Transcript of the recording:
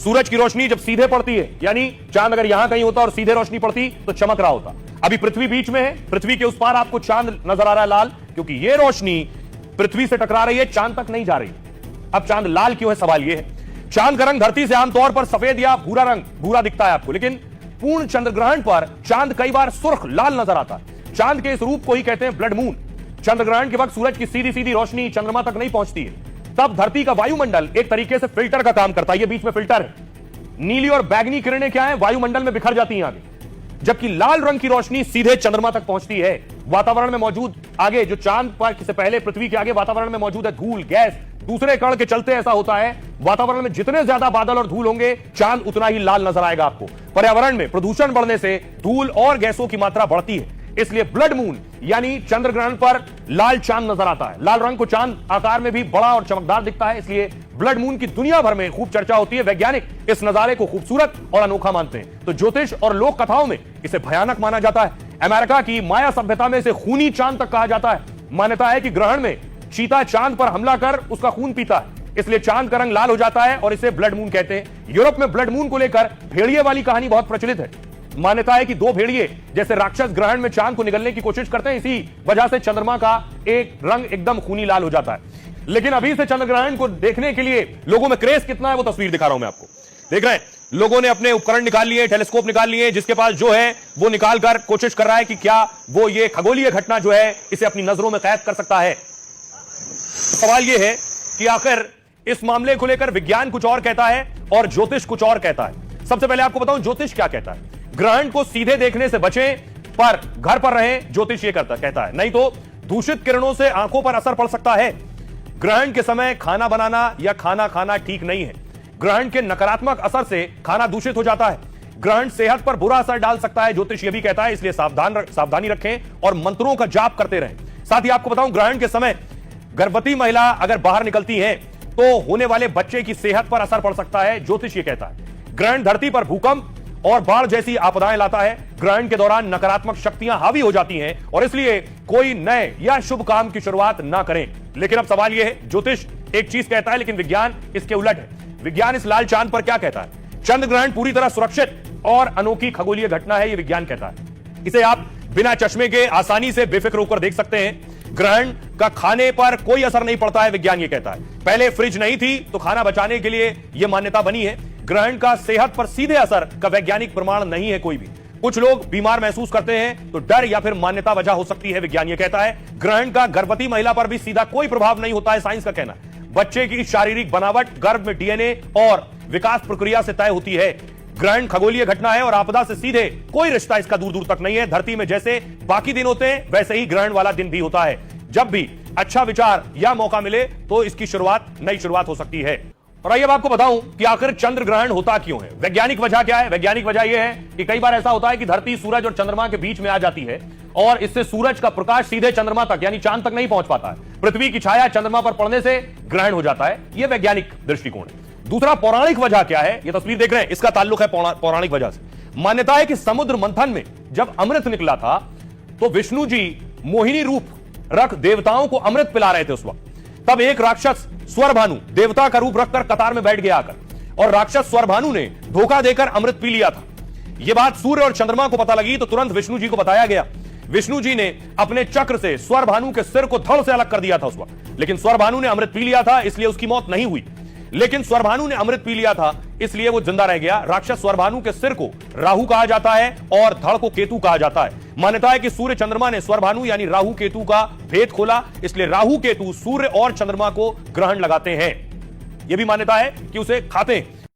सूरज की रोशनी जब सीधे पड़ती है, यानी चांद अगर यहां कहीं होता और सीधे रोशनी पड़ती तो चमक रहा होता। अभी पृथ्वी बीच में है, पृथ्वी के उस पार आपको चांद नजर आ रहा है लाल, क्योंकि ये रोशनी पृथ्वी से टकरा रही है, चांद तक नहीं जा रही। अब चांद लाल क्यों है, सवाल यह है। चांद का रंग धरती से आमतौर पर सफेद या भूरा रंग भूरा दिखता है आपको, लेकिन पूर्ण चंद्रग्रहण पर चांद कई बार सुर्ख लाल नजर आता है। चांद के इस रूप को ही कहते हैं ब्लड मून। चंद्रग्रहण के वक्त सूरज की सीधी सीधी रोशनी चंद्रमा तक नहीं पहुंचती है, तब धरती का वायुमंडल एक तरीके से फिल्टर का काम करता है। ये बीच में फिल्टर है। नीली और बैगनी किरणें क्या है, वायुमंडल में बिखर जाती हैं आगे, जबकि लाल रंग की रोशनी सीधे चंद्रमा तक पहुंचती है। वातावरण में मौजूद आगे जो चांद पर से पहले पृथ्वी के आगे वातावरण में मौजूद है धूल गैस, दूसरे कण के चलते ऐसा होता है। वातावरण में जितने ज्यादा बादल और धूल होंगे, चांद उतना ही लाल नजर आएगा आपको। पर्यावरण में प्रदूषण बढ़ने से धूल और गैसों की मात्रा बढ़ती है, इसलिए ब्लड मून यानी चंद्रग्रहण पर लाल चांद नजर आता है। लाल रंग को चांद आकार में भी बड़ा और चमकदार दिखता है, इसलिए ब्लड मून की दुनिया भर में खूब चर्चा होती है। वैज्ञानिक इस नजारे को खूबसूरत और अनोखा मानते हैं, तो ज्योतिष और लोक कथाओं में इसे भयानक माना जाता है। अमेरिका की माया सभ्यता में इसे खूनी चांद तक कहा जाता है। मान्यता है कि ग्रहण में चीता चांद पर हमला कर उसका खून पीता है, इसलिए चांद का रंग लाल हो जाता है और इसे ब्लड मून कहते हैं। यूरोप में ब्लड मून को लेकर भेड़िए वाली कहानी बहुत प्रचलित है। मान्यता है कि दो भेड़िए जैसे राक्षस ग्रहण में चांद को निगलने की कोशिश करते हैं, इसी वजह से चंद्रमा का एक रंग एकदम खूनी लाल हो जाता है। लेकिन अभी से चंद्रग्रहण को देखने के लिए लोगों में क्रेज कितना है, वो तस्वीर दिखा रहा हूं मैं आपको। देख रहे हैं, लोगों ने अपने उपकरण निकाल लिए, टेलीस्कोप निकाल लिए, जिसके पास जो है वो निकाल कर कोशिश कर रहा है कि क्या वो ये खगोलीय घटना जो है इसे अपनी नजरों में कैद कर सकता है। सवाल यह है कि आखिर इस मामले को लेकर विज्ञान कुछ और कहता है और ज्योतिष कुछ और कहता है। सबसे पहले आपको बताऊं ज्योतिष क्या कहता है। ग्रहण को सीधे देखने से बचें, पर घर पर रहें, ज्योतिष ये कहता है, नहीं तो दूषित किरणों से आंखों पर असर पड़ सकता है। ग्रहण के समय खाना बनाना या खाना खाना ठीक नहीं है। ग्रहण के नकारात्मक असर से खाना दूषित हो जाता है। ग्रहण सेहत पर बुरा असर डाल सकता है, ज्योतिष ये भी कहता है, इसलिए सावधानी रखें और मंत्रों का जाप करते रहें। साथ ही आपको बताऊं, ग्रहण के समय गर्भवती महिला अगर बाहर निकलती है तो होने वाले बच्चे की सेहत पर असर पड़ सकता है, ज्योतिष ये कहता है। ग्रहण धरती पर भूकंप और बाढ़ जैसी आपदाएं लाता है। ग्रहण के दौरान नकारात्मक शक्तियां हावी हो जाती हैं और इसलिए कोई नए या शुभ काम की शुरुआत ना करें। लेकिन अब सवाल यह है, ज्योतिष एक चीज कहता है लेकिन विज्ञान इसके उलट है। विज्ञान इस लाल चांद पर क्या कहता है। चंद्र ग्रहण पूरी तरह सुरक्षित और अनोखी खगोलीय घटना है, यह विज्ञान कहता है। इसे आप बिना चश्मे के आसानी से बेफिक्र होकर देख सकते हैं। ग्रहण का खाने पर कोई असर नहीं पड़ता है, विज्ञान ये कहता है। पहले फ्रिज नहीं थी तो खाना बचाने के लिए यह मान्यता बनी है। ग्रहण का सेहत पर सीधे असर का वैज्ञानिक प्रमाण नहीं है कोई भी। कुछ लोग बीमार महसूस करते हैं तो डर या फिर मान्यता वजह हो सकती है, विज्ञान ये कहता है। ग्रहण का गर्भवती महिला पर भी सीधा कोई प्रभाव नहीं होता है, साइंस का कहना है। बच्चे की शारीरिक बनावट गर्भ में डीएनए और विकास प्रक्रिया से तय होती है। ग्रहण खगोलीय घटना है और आपदा से सीधे कोई रिश्ता इसका दूर दूर तक नहीं है। धरती में जैसे बाकी दिन होते हैं वैसे ही ग्रहण वाला दिन भी होता है। जब भी अच्छा विचार या मौका मिले तो इसकी नई शुरुआत हो सकती है। और आइए अब आपको बताऊं कि आखिर चंद्र ग्रहण होता क्यों है। वैज्ञानिक वजह क्या है। वैज्ञानिक वजह यह है कि कई बार ऐसा होता है कि धरती सूरज और चंद्रमा के बीच में आ जाती है और इससे सूरज का प्रकाश सीधे चंद्रमा तक यानी चांद तक नहीं पहुंच पाता है। पृथ्वी की छाया चंद्रमा पर पड़ने से ग्रहण हो जाता है। यह वैज्ञानिक दृष्टिकोण है। दूसरा पौराणिक वजह क्या है, यह तस्वीर देख रहे हैं, इसका ताल्लुक है पौराणिक वजह से। मान्यता है कि समुद्र मंथन में जब अमृत निकला था तो विष्णु जी मोहिनी रूप रख देवताओं को अमृत पिला रहे थे उस वक्त। तब एक राक्षस स्वरभानु देवता का रूप रखकर कतार में बैठ गया आकर और राक्षस स्वरभानु ने धोखा देकर अमृत पी लिया था। यह बात सूर्य और चंद्रमा को पता लगी तो तुरंत विष्णु जी को बताया गया। विष्णु जी ने अपने चक्र से स्वरभानु के सिर को धड़ से अलग कर दिया था उस वक्त, लेकिन स्वरभानु ने अमृत पी लिया था इसलिए उसकी मौत नहीं हुई। लेकिन स्वरभानु ने अमृत पी लिया था इसलिए वो जिंदा रह गया। राक्षस स्वरभानु के सिर को राहु कहा जाता है और धड़ को केतु कहा जाता है। मान्यता है कि सूर्य चंद्रमा ने स्वरभानु यानी राहु केतु का भेद खोला, इसलिए राहु केतु सूर्य और चंद्रमा को ग्रहण लगाते हैं। यह भी मान्यता है कि उसे खाते हैं।